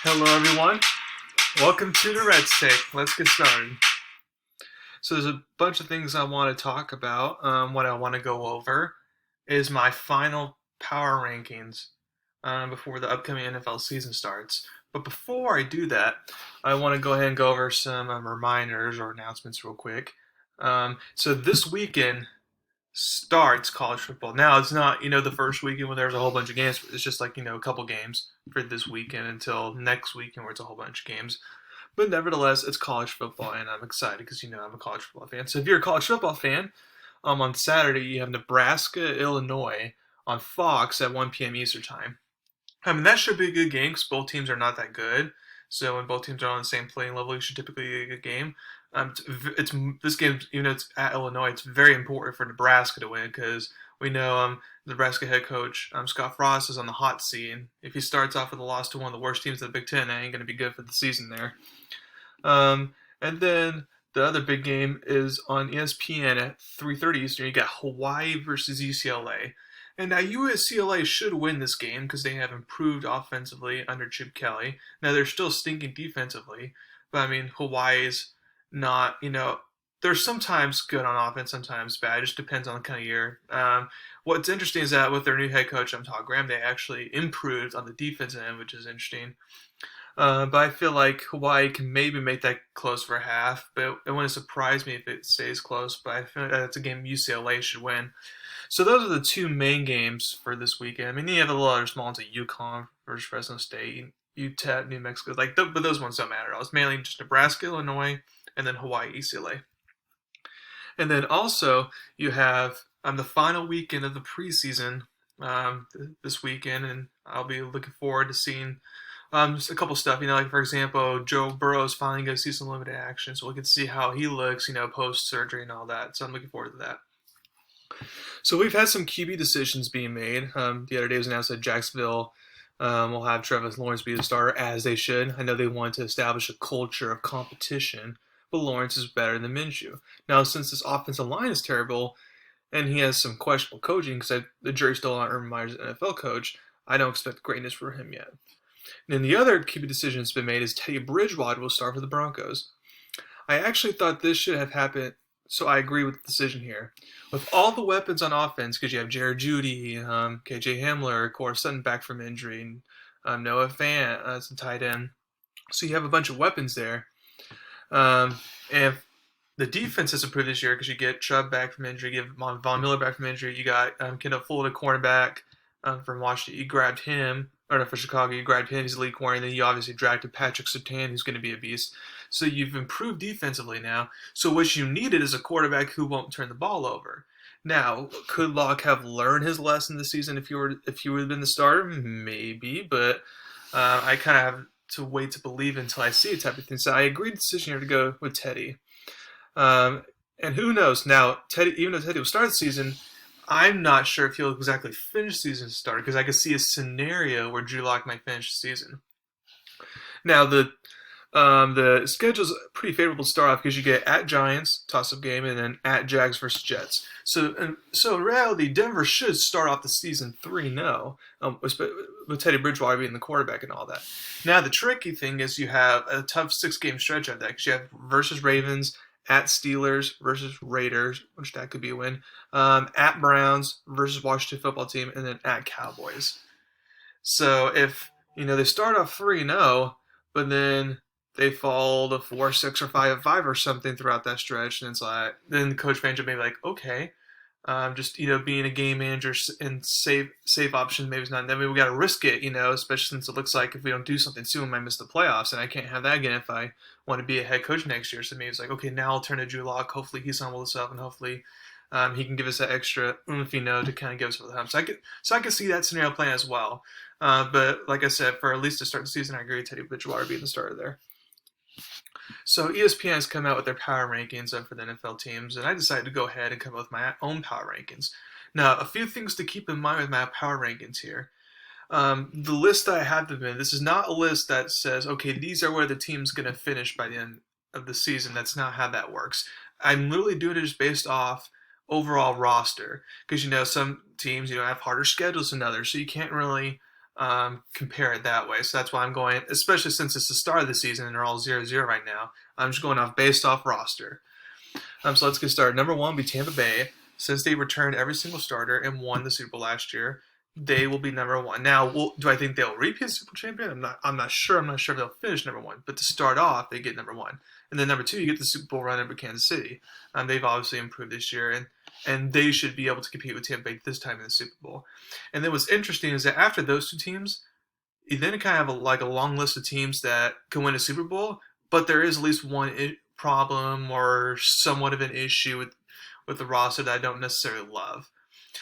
Hello, everyone. Welcome to Durrett's Take. Let's get started. So, there's a bunch of things I want to talk about. What I want to go over is my final power rankings before the upcoming NFL season starts. But before I do that, I want to go ahead and go over some reminders or announcements real quick. So, this weekend starts college football. Now, it's not, the first weekend when there's a whole bunch of games. It's just like, a couple games for this weekend until next weekend where it's a whole bunch of games. But nevertheless, it's college football, and I'm excited because I'm a college football fan. So if you're a college football fan, on Saturday you have Nebraska, Illinois on Fox at 1 p.m. Eastern time. I mean, that should be a good game because both teams are not that good. So when both teams are on the same playing level, you should typically get a good game. It's this game, even though it's at Illinois, it's very important for Nebraska to win because we know Nebraska head coach Scott Frost is on the hot seat, and if he starts off with a loss to one of the worst teams in the Big Ten, that ain't going to be good for the season there. And then the other big game is on ESPN at 3:30 Eastern. You got Hawaii versus UCLA. And now UCLA should win this game because they have improved offensively under Chip Kelly. Now they're still stinking defensively, but I mean Hawaii's not. They're sometimes good on offense, sometimes bad. It just depends on the kind of year. What's interesting is that with their new head coach, Todd Graham, they actually improved on the defensive end, which is interesting. But I feel like Hawaii can maybe make that close for a half, but it wouldn't surprise me if it stays close. But I feel like that's a game UCLA should win. So those are the two main games for this weekend. I mean, you have a little other small ones like UConn versus Fresno State, UTEP, New Mexico, but those ones don't matter. It's mainly just Nebraska, Illinois, and then Hawaii, UCLA. And then also you have the final weekend of the preseason this weekend, and I'll be looking forward to seeing just a couple stuff, like for example, Joe Burrow is finally going to see some limited action, so we can see how he looks, post surgery and all that. So I'm looking forward to that. So we've had some QB decisions being made. The other day it was announced that Jacksonville will have Trevor Lawrence be the starter, as they should. I know they want to establish a culture of competition, but Lawrence is better than Minshew. Now, since this offensive line is terrible, and he has some questionable coaching, because the jury's still on Urban Meyer's NFL coach, I don't expect greatness for him yet. And then the other QB decision that's been made is Teddy Bridgewater will start for the Broncos. I actually thought this should have happened, so I agree with the decision here. With all the weapons on offense, because you have Jared Judy, KJ Hamler, Corey Sutton back from injury, and Noah Fant as a tight end. So you have a bunch of weapons there. And if the defense has improved this year because you get Chubb back from injury, you get Von Miller back from injury, you got Kendall Fuller, cornerback from Washington. You grabbed him. Or no, for Chicago, you grabbed him, he's the lead corner, and then you obviously drafted Patrick Surtain, who's going to be a beast. So you've improved defensively now. So what you needed is a quarterback who won't turn the ball over. Now, could Locke have learned his lesson this season if he would have been the starter? Maybe, but I kind of have to wait to believe until I see it type of thing. So I agreed the decision here to go with Teddy. And who knows? Now, Teddy, even though Teddy will start the season, I'm not sure if he'll exactly finish the season starter because I could see a scenario where Drew Lock might finish the season. Now the schedule's pretty favorable to start off because you get at Giants, toss-up game, and then at Jags versus Jets. So in reality, Denver should start off the season 3-0, with Teddy Bridgewater being the quarterback and all that. Now the tricky thing is you have a tough 6-game stretch of that because you have versus Ravens, at Steelers versus Raiders, which that could be a win. At Browns versus Washington football team, and then at Cowboys. So if they start off 3-0, but then they fall to 4-6 or 5-5 or something throughout that stretch, and it's like then coach manager may be like, okay, just being a game manager and safe option maybe it's not. Then we got to risk it, especially since it looks like if we don't do something soon, we might miss the playoffs, and I can't have that again if I want to be a head coach next year. So maybe it's like, okay, now I'll turn to Drew Lock. Hopefully he's humble himself, and hopefully he can give us that extra oomph, to kind of give us the hump. So I could see that scenario playing as well. But like I said, for at least to start the season, I agree with Teddy Bridgewater being the starter there. So ESPN has come out with their power rankings for the NFL teams, and I decided to go ahead and come up with my own power rankings. Now, a few things to keep in mind with my power rankings here. The list that I have them in, this is not a list that says, okay, these are where the team's going to finish by the end of the season. That's not how that works. I'm literally doing it just based off overall roster because, some teams, have harder schedules than others, so you can't really compare it that way. So that's why I'm going, especially since it's the start of the season and they're all 0-0 right now. I'm just going off based off roster. So let's get started. Number one will be Tampa Bay. Since they returned every single starter and won the Super Bowl last year, they will be number one. Now, do I think they'll repeat Super Bowl champion? I'm not sure. I'm not sure if they'll finish number one. But to start off, they get number one, and then number two, you get the Super Bowl run over Kansas City. They've obviously improved this year, and they should be able to compete with Tampa Bay this time in the Super Bowl. And then what's interesting is that after those two teams, you then kind of have a long list of teams that can win a Super Bowl, but there is at least one problem or somewhat of an issue with the roster that I don't necessarily love.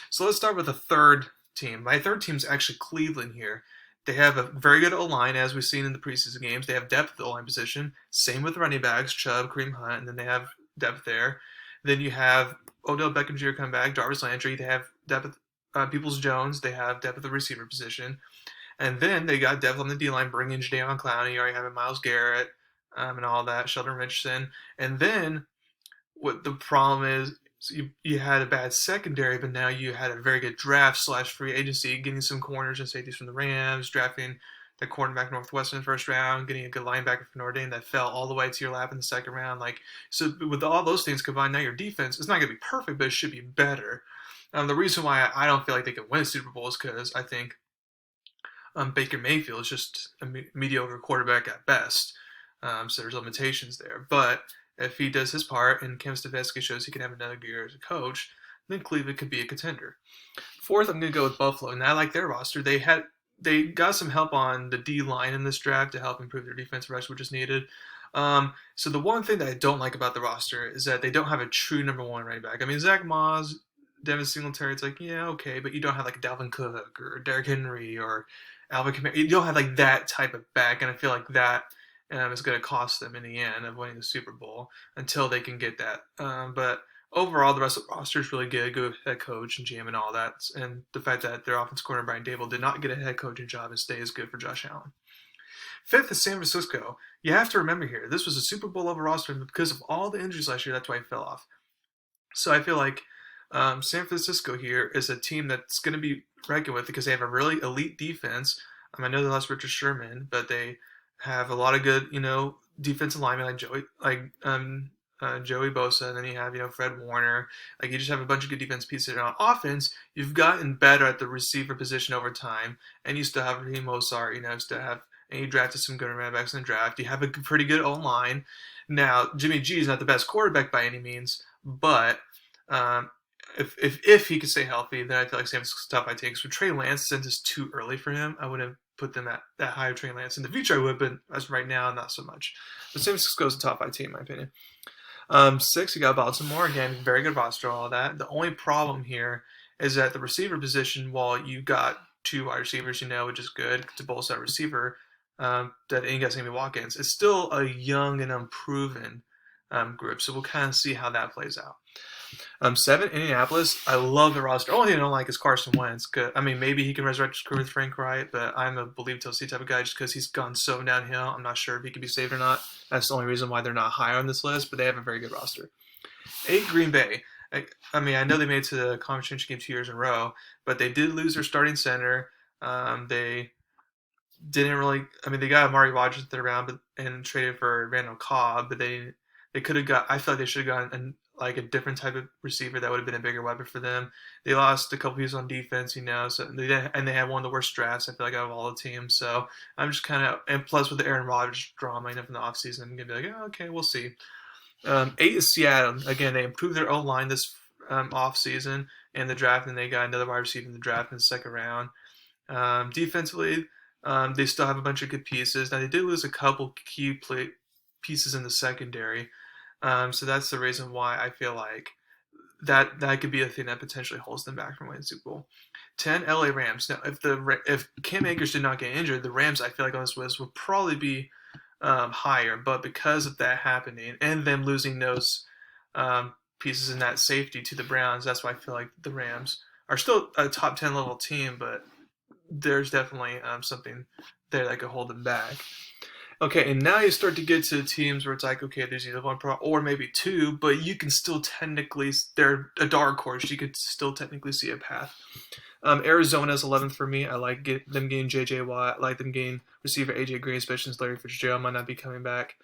So let's start with the third team. My third team is actually Cleveland here. They have a very good O-line, as we've seen in the preseason games. They have depth at the O-line position. Same with running backs, Chubb, Kareem Hunt, and then they have depth there. Then you have Odell Beckham Jr. come back, Jarvis Landry. They have depth at Peoples-Jones. They have depth at the receiver position. And then they got depth on the D-line, bringing Jadeveon Clowney. You already have Myles Garrett and all that, Sheldon Richardson. And then what the problem is, so you had a bad secondary, but now you had a very good draft / free agency, getting some corners and safeties from the Rams, drafting the cornerback Northwestern in the first round, getting a good linebacker from Notre Dame that fell all the way to your lap in the second round. So with all those things combined, now your defense is not going to be perfect, but it should be better. The reason why I don't feel like they can win a Super Bowl is because I think Baker Mayfield is just a mediocre quarterback at best. So there's limitations there. But if he does his part and Kevin Stefanski shows he can have another year as a coach, then Cleveland could be a contender. Fourth, I'm going to go with Buffalo, and I like their roster. They got some help on the D-line in this draft to help improve their defensive rush, which is needed. So the one thing that I don't like about the roster is that they don't have a true number one running back. I mean, Zach Moss, Devin Singletary, it's like, yeah, okay, but you don't have like Dalvin Cook or Derrick Henry or Alvin Kamara. You don't have like that type of back, and I feel like that is going to cost them in the end of winning the Super Bowl until they can get that. But overall, the rest of the roster is really good. Good head coach and GM and all that. And the fact that their offensive coordinator, Brian Dable, did not get a head coaching job and stay is good for Josh Allen. Fifth is San Francisco. You have to remember here, this was a Super Bowl level roster, and because of all the injuries last year, that's why it fell off. So I feel like San Francisco here is a team that's going to be reckoned with because they have a really elite defense. I know they lost Richard Sherman, but they have a lot of good, defensive linemen like Joey Bosa, and then you have, Fred Warner. Like, you just have a bunch of good defense pieces. On offense, you've gotten better at the receiver position over time, and you still have Raheem Mostert, and you drafted some good running backs in the draft. You have a pretty good O-line. Now, Jimmy G is not the best quarterback by any means, but if he could stay healthy, then I feel like San Francisco's top five takes. With Trey Lance, since it's too early for him, I wouldn't put them at that high of Trey Lance. In the future, I would, but as right now, not so much. But San Francisco is a top five team, in my opinion. 6, you got Baltimore. Again, very good roster, all that. The only problem here is that the receiver position, while you got 2 wide receivers, which is good to bolster that receiver, that you got Sammy Watkins, it's still a young and unproven group. So we'll kind of see how that plays out. 7, Indianapolis. I love the roster. Only thing I don't like is Carson Wentz. Maybe he can resurrect his career with Frank Wright, but I'm a believe till see type of guy just because he's gone so downhill. I'm not sure if he can be saved or not. That's the only reason why they're not higher on this list, but they have a very good roster. 8, Green Bay. I know they made it to the conference championship game 2 years in a row, but they did lose their starting center. They didn't really. They got Amari Rodgers in the round, and traded for Randall Cobb, but they could have got. I feel like they should have gotten a different type of receiver that would have been a bigger weapon for them. They lost a couple pieces on defense, so they had one of the worst drafts, I feel like, out of all the teams. So I'm just kind of, and plus with the Aaron Rodgers drama from the offseason, I'm going to be like, okay, we'll see. 8 is Seattle. Again, they improved their O-line this offseason in the draft, and they got another wide receiver in the draft in the second round. Defensively, they still have a bunch of good pieces. Now, they did lose a couple key pieces in the secondary. So that's the reason why I feel like that could be a thing that potentially holds them back from winning the Super Bowl. 10, LA Rams. Now, if Cam Akers did not get injured, the Rams, I feel like on this list would probably be higher. But because of that happening and them losing those pieces in that safety to the Browns, that's why I feel like the Rams are still a top 10 level team, but there's definitely something there that could hold them back. Okay, and now you start to get to the teams where it's like, okay, there's either one pro or maybe two, but you can still technically, they're a dark horse. You could still technically see a path. Arizona's 11th for me. I like them getting J.J. Watt. I like them getting receiver A.J. Green, especially since Larry Fitzgerald might not be coming back.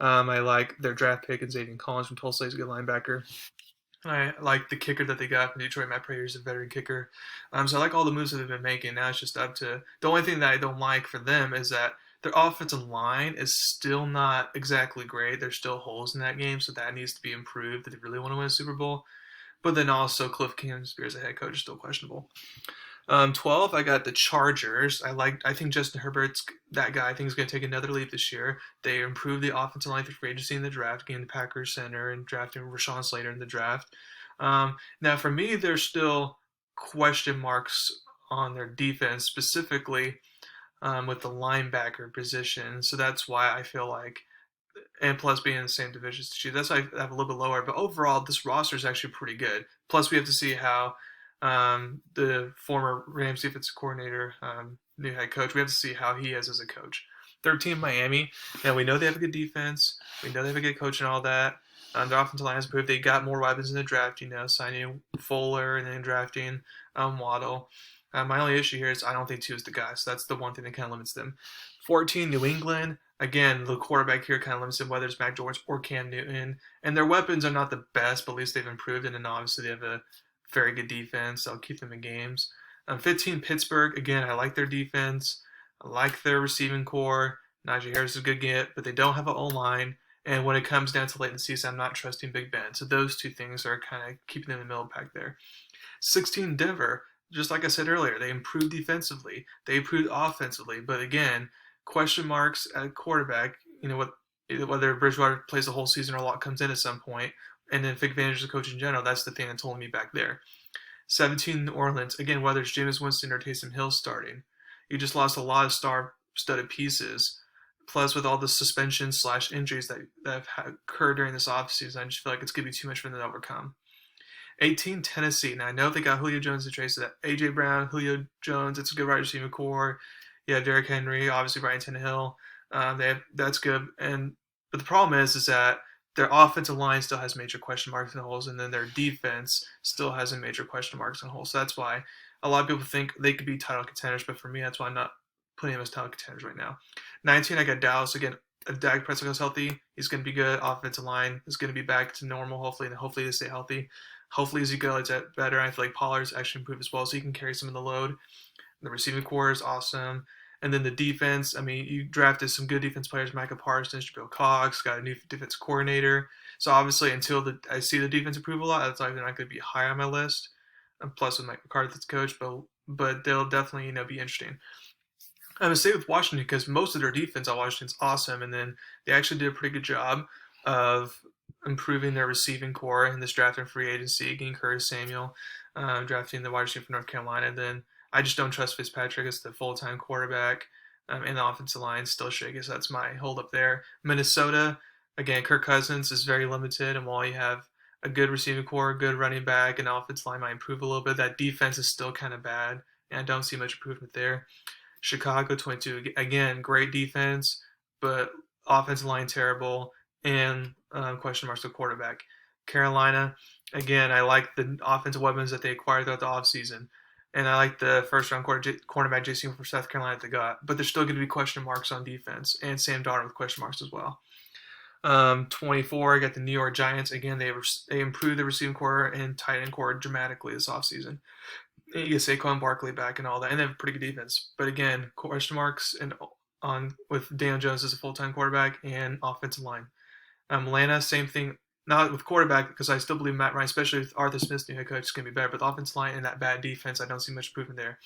I like their draft pick and Xavier Collins from Tulsa. He's a good linebacker. I like the kicker that they got from Detroit. Matt Prater is a veteran kicker. So I like all the moves that they've been making. Now it's just up to the only thing that I don't like for them is that their offensive line is still not exactly great. There's still holes in that game, so that needs to be improved if they really want to win a Super Bowl. But then also Cliff Kingsbury as a head coach is still questionable. 12, I got the Chargers. I think Justin Herbert's that guy. I think he's going to take another leap this year. They improved the offensive line through free agency in the draft, getting the Packers center and drafting Rashawn Slater in the draft. Now, for me, there's still question marks on their defense, specifically with the linebacker position. So that's why I feel like, and plus being in the same division as the Chiefs, that's why I have a little bit lower. But overall, this roster is actually pretty good. Plus, we have to see how the former Rams defensive coordinator, new head coach, we have to see how he is as a coach. 13, Miami. Now, we know they have a good defense. We know they have a good coach and all that. Their offensive line has improved. They got more weapons in the draft, signing Fuller and then drafting Waddle. My only issue here is I don't think two is the guy, so that's the one thing that kind of limits them. 14, New England. Again, the quarterback here kind of limits them, whether it's Mac Jones or Cam Newton. And their weapons are not the best, but at least they've improved. And then obviously they have a very good defense. I'll keep them in games. 15, Pittsburgh. Again, I like their defense. I like their receiving core. Najee Harris is a good get, but they don't have an O-line. And when it comes down to late in the season, I'm not trusting Big Ben. So those two things are kind of keeping them in the middle of the pack there. 16, Denver. Just like I said earlier, they improved defensively. They improved offensively. But again, question marks at quarterback. Whether Bridgewater plays the whole season or Locke comes in at some point, and then take advantage of the coach in general. That's the thing that's holding me back there. 17, New Orleans. Again, whether it's Jameis Winston or Taysom Hill starting, you just lost a lot of star-studded pieces. Plus, with all the suspensions/injuries that have occurred during this offseason, I just feel like it's going to be too much for them to overcome. 18, Tennessee. Now, I know they got Julio Jones to trace that. A.J. Brown, Julio Jones, it's a good wide receiver core. Yeah, Derrick Henry, obviously Brian Tannehill. That's good. But the problem is that their offensive line still has major question marks and holes, and then their defense still has a major question marks and holes. So that's why a lot of people think they could be title contenders, but for me, that's why I'm not putting them as title contenders right now. 19, I got Dallas. Again, if Dak Prescott's healthy, he's going to be good. Offensive line is going to be back to normal, hopefully, and hopefully they stay healthy. Hopefully, as you go, it's better. I feel like Pollard's actually improved as well, so he can carry some of the load. The receiving core is awesome. And then the defense, you drafted some good defense players, Micah Parsons, Jabril Cox, got a new defense coordinator. So obviously, until I see the defense improve a lot, that's not going to be high on my list. And plus, with Mike McCarthy as coach, but they'll definitely be interesting. I'm going to stay with Washington because most of their defense on Washington's awesome, and then they actually did a pretty good job of improving their receiving core in this draft and free agency, getting Curtis Samuel, drafting the wide receiver from North Carolina. Then I just don't trust Fitzpatrick as the full-time quarterback, and the offensive line still shaky, so that's my hold-up there. Minnesota, again, Kirk Cousins is very limited, and while you have a good receiving core, good running back, and offensive line might improve a little bit, that defense is still kind of bad, and I don't see much improvement there. Chicago, 22, again, great defense, but offensive line terrible, and question marks to quarterback. Carolina, again, I like the offensive weapons that they acquired throughout the offseason. And I like the first-round cornerback J.C. from South Carolina that they got. But there's still going to be question marks on defense. And Sam Darnold with question marks as well. 24, I got the New York Giants. Again, they improved the receiving core and tight end core dramatically this offseason. You get Saquon Barkley back and all that. And they have a pretty good defense. But again, question marks with Daniel Jones as a full-time quarterback and offensive line. Atlanta, same thing. Not with quarterback, because I still believe Matt Ryan, especially with Arthur Smith's new head coach, is going to be better. But the offensive line and that bad defense, I don't see much improvement there.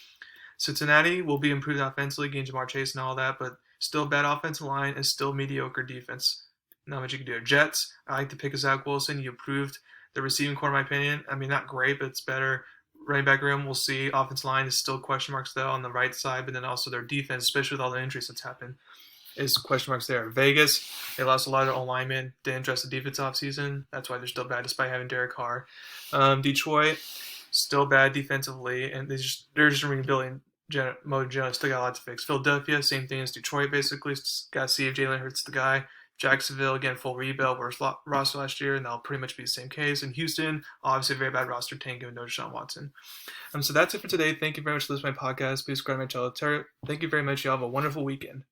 Cincinnati will be improved offensively, getting Jamar Chase and all that, but still bad offensive line and still mediocre defense. Not much you can do. Jets, I like the pick of Zach Wilson. You improved the receiving core, in my opinion. Not great, but it's better. Running back room, we'll see. Offensive line is still question marks, though, on the right side, but then also their defense, especially with all the injuries that's happened, is question marks there. Vegas, they lost a lot of their O-linemen. Didn't address the defense offseason. That's why they're still bad despite having Derek Carr. Detroit, still bad defensively, and they're just rebuilding. Mo Jones still got a lot to fix. Philadelphia, same thing as Detroit, basically. Got to see if Jalen Hurts the guy. Jacksonville, again, full rebuild, worst roster last year, and that'll pretty much be the same case. And Houston, obviously, a very bad roster, tanking with no Deshaun Watson. So that's it for today. Thank you very much for listening to my podcast. Please subscribe to my channel. Thank you very much. Y'all have a wonderful weekend.